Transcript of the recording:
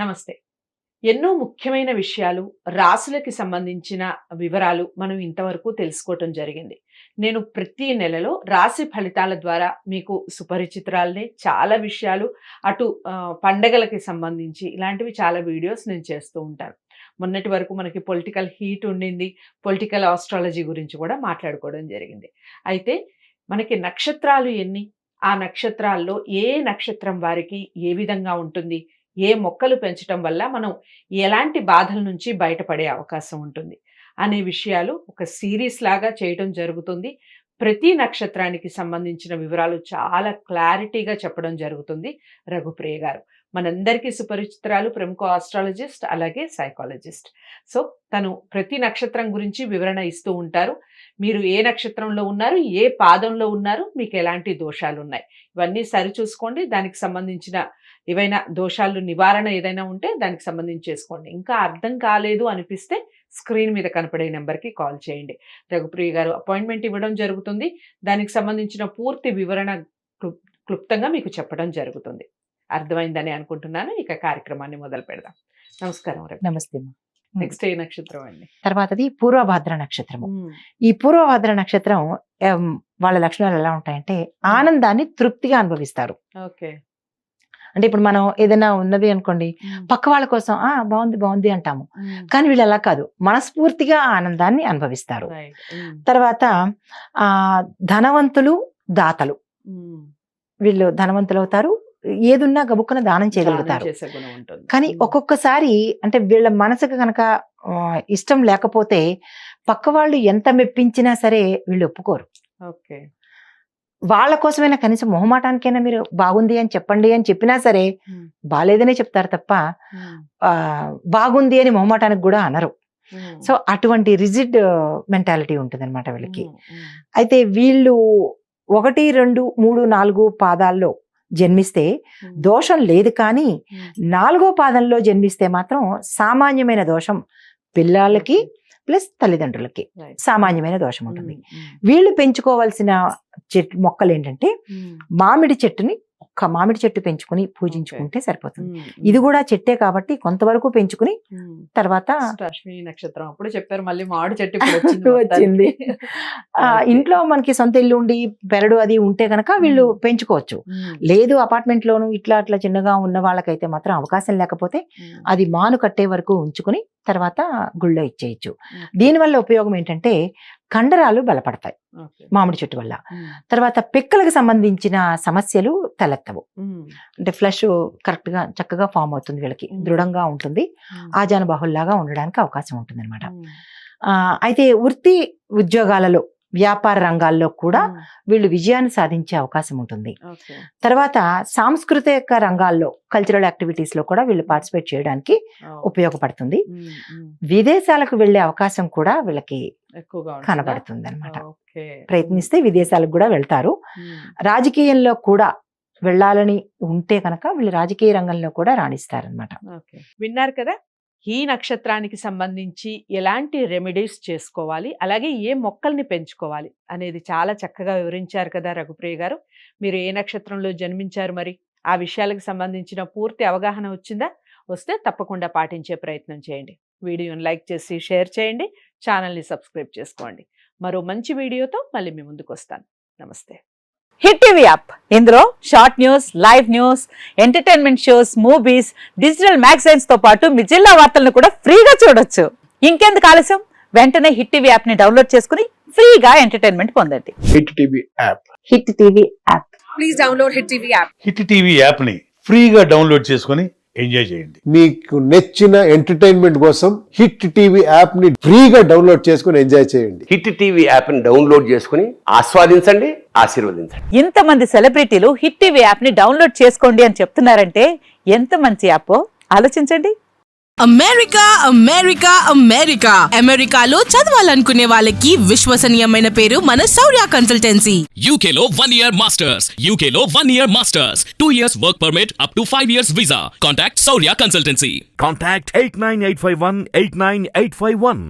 నమస్తే. ఎన్నో ముఖ్యమైన విషయాలు, రాశులకి సంబంధించిన వివరాలు మనం ఇంతవరకు తెలుసుకోవటం జరిగింది. నేను ప్రతి నెలలో రాశి ఫలితాల ద్వారా మీకు సుపరిచితురాలిని. చాలా విషయాలు అటు పండగలకి సంబంధించి ఇలాంటివి చాలా వీడియోస్ నేను చేస్తూ ఉంటాను. మొన్నటి వరకు మనకి పొలిటికల్ హీట్ ఉండింది. పొలిటికల్ ఆస్ట్రాలజీ గురించి కూడా మాట్లాడుకోవడం జరిగింది. అయితే మనకి నక్షత్రాలు ఎన్ని? ఆ నక్షత్రాల్లో ఏ నక్షత్రం వారికి ఏ విధంగా ఉంటుంది? ఏ మొక్కలు పెంచటం వల్ల మనం ఎలాంటి బాధల నుంచి బయటపడే అవకాశం ఉంటుంది అనే విషయాలు ఒక సిరీస్ లాగా చేయటం జరుగుతుంది. ప్రతి నక్షత్రానికి సంబంధించిన వివరాలు చాలా క్లారిటీగా చెప్పడం జరుగుతుంది రఘుప్రియ గారు. మనందరికీ సుపరిచితురాలు, ప్రముఖ ఆస్ట్రాలజిస్ట్, అలాగే సైకాలజిస్ట్. సో తను ప్రతి నక్షత్రం గురించి వివరణ ఇస్తూ ఉంటారు. మీరు ఏ నక్షత్రంలో ఉన్నారు, ఏ పాదంలో ఉన్నారు, మీకు ఎలాంటి దోషాలు ఉన్నాయి, ఇవన్నీ సరిచూసుకోండి. దానికి సంబంధించిన ఏవైనా దోషాలు నివారణ ఏదైనా ఉంటే దానికి సంబంధించి చేసుకోండి. ఇంకా అర్థం కాలేదు అనిపిస్తే స్క్రీన్ మీద కనపడే నెంబర్కి కాల్ చేయండి. రఘుప్రియ గారు అపాయింట్మెంట్ ఇవ్వడం జరుగుతుంది. దానికి సంబంధించిన పూర్తి వివరణ క్లుప్తంగా మీకు చెప్పడం జరుగుతుంది. అర్థమైందని అనుకుంటున్నాను. ఇక కార్యక్రమాన్ని మొదలు పెడదాం. నమస్కారం. నమస్తే. నెక్స్ట్ ఏ నక్షత్రం అండి? తర్వాతది పూర్వభాద్ర నక్షత్రము. ఈ పూర్వభాద్ర నక్షత్రం వాళ్ళ లక్షణాలు ఎలా ఉంటాయంటే ఆనందాన్ని తృప్తిగా అనుభవిస్తారు. ఓకే. అంటే ఇప్పుడు మనం ఏదైనా ఉన్నది అనుకోండి, పక్క వాళ్ళ కోసం బాగుంది బాగుంది అంటాము, కానీ వీళ్ళు అలా కాదు, మనస్ఫూర్తిగా ఆనందాన్ని అనుభవిస్తారు. తర్వాత ధనవంతులు, దాతలు. వీళ్ళు ధనవంతులు అవుతారు, ఏదున్నా గబుక్కున దానం చేయగలుగుతారు. కానీ ఒక్కొక్కసారి అంటే వీళ్ళ మనసుకు కనుక ఇష్టం లేకపోతే పక్క వాళ్ళు ఎంత మెప్పించినా సరే వీళ్ళు ఒప్పుకోరు. ఓకే. వాళ్ళ కోసమైనా కనీసం మొహమాటానికైనా మీరు బాగుంది అని చెప్పండి అని చెప్పినా సరే బాలేదనే చెప్తారు తప్ప బాగుంది అని మొహమాటానికి కూడా అనరు. సో అటువంటి రిజిడ్ మెంటాలిటీ ఉంటుంది అనమాట వీళ్ళకి. అయితే వీళ్ళు 1, 2, 3, 4 పాదాల్లో జన్మిస్తే దోషం లేదు, కానీ 4వ పాదంలో జన్మిస్తే మాత్రం సామాన్యమైన దోషం పిల్లలకి ప్లస్ తల్లిదండ్రులకి సామాన్యమైన దోషం ఉంటుంది. వీళ్ళు పెంచుకోవాల్సిన మొక్కలు ఏంటంటే మామిడి చెట్టుని, ఒక్క మామిడి చెట్టు పెంచుకుని పూజించుకుంటే సరిపోతుంది. ఇది కూడా చెట్టే కాబట్టి కొంతవరకు పెంచుకుని తర్వాత అశ్విని నక్షత్రం అప్పుడు చెప్పారు, మళ్ళీ మామిడి చెట్టు వచ్చింది. ఇంట్లో మనకి సొంత ఇల్లు ఉండి పెరడు అది ఉంటే కనుక వీళ్ళు పెంచుకోవచ్చు. లేదు అపార్ట్మెంట్ లోను ఇట్లా అట్లా చిన్నగా ఉన్న వాళ్ళకైతే మాత్రం అవకాశం లేకపోతే అది మాను కట్టే వరకు ఉంచుకుని తర్వాత గుళ్ళో ఇచ్చేయచ్చు. దీనివల్ల ఉపయోగం ఏంటంటే కండరాలు బలపడతాయి మామిడి చెట్టు వల్ల. తర్వాత పిక్కలకు సంబంధించిన సమస్యలు తలెత్తవు. అంటే ఫ్లష్ కరెక్ట్ గా చక్కగా ఫామ్ అవుతుంది, వీళ్ళకి దృఢంగా ఉంటుంది, ఆజానుబాహుల్లాగా ఉండడానికి అవకాశం ఉంటుంది అనమాట. అయితే వృత్తి ఉద్యోగాలలో, వ్యాపార రంగాల్లో కూడా వీళ్ళు విజయాన్ని సాధించే అవకాశం ఉంటుంది. తర్వాత సాంస్కృతిక రంగాల్లో, కల్చరల్ యాక్టివిటీస్ లో కూడా వీళ్ళు పార్టిసిపేట్ చేయడానికి ఉపయోగపడుతుంది. విదేశాలకు వెళ్లే అవకాశం కూడా వీళ్ళకి కనబడుతుంది అనమాట. ప్రయత్నిస్తే విదేశాలకు కూడా వెళ్తారు. రాజకీయంలో కూడా వెళ్ళాలని ఉంటే కనుక వీళ్ళు రాజకీయ రంగంలో కూడా రాణిస్తారనమాట. విన్నారు కదా, ఈ నక్షత్రానికి సంబంధించి ఎలాంటి రెమెడీస్ చేసుకోవాలి, అలాగే ఏ మొక్కల్ని పెంచుకోవాలి అనేది చాలా చక్కగా వివరించారు కదా రఘుప్రియ గారు. మీరు ఏ నక్షత్రంలో జన్మించారు, మరి ఆ విషయాలకు సంబంధించిన పూర్తి అవగాహన వచ్చిందా? వస్తే తప్పకుండా పాటించే ప్రయత్నం చేయండి. వీడియోని లైక్ చేసి షేర్ చేయండి, ఛానల్ని సబ్స్క్రైబ్ చేసుకోండి. మరో మంచి వీడియోతో మళ్ళీ మీ ముందుకు వస్తాను. నమస్తే. హిట్ టీవీ యాప్, ఇందులో short news, live news, entertainment shows, movies, digital magazines తో పాటు మీ జిల్లా వార్తలను కూడా ఫ్రీగా చూడొచ్చు. ఇంకెందుకు ఆలస్యం, వెంటనే హిట్ టీవీ యాప్ ని డౌన్లోడ్ చేసుకుని ఫ్రీగా ఎంటర్టైన్మెంట్ పొందండి. Hit TV app. Hit TV app. Please download hit TV app. Hit TV app ని ఫ్రీగా డౌన్లోడ్ చేసుకుని ఎంజాయ్ చేయండి. మీకు నచ్చిన ఎంటర్టైన్మెంట్ కోసం హిట్ టీవీ యాప్ ని ఫ్రీగా డౌన్లోడ్ చేసుకుని ఎంజాయ్ చేయండి. హిట్ టీవీ యాప్ ని డౌన్లోడ్ చేసుకుని ఆస్వాదించండి, ఆశీర్వదించండి. ఇంతమంది సెలబ్రిటీలు హిట్ టీవీ యాప్ ని డౌన్లోడ్ చేసుకోండి అని చెప్తున్నారంటే ఎంత మంచి యాప్ ఆలోచించండి. అమెరికా అమెరికా అమెరికా అమెరికాలో చదవాలనుకునే వాళ్ళకి విశ్వసనీయమైన పేరు మన శౌర్య కన్సల్టెన్సీ. UK లో 1 year masters, UK లో 1 year masters, 2 years work permit up to 5 years visa. Contact Saurya Consultancy. Contact 89851 89851.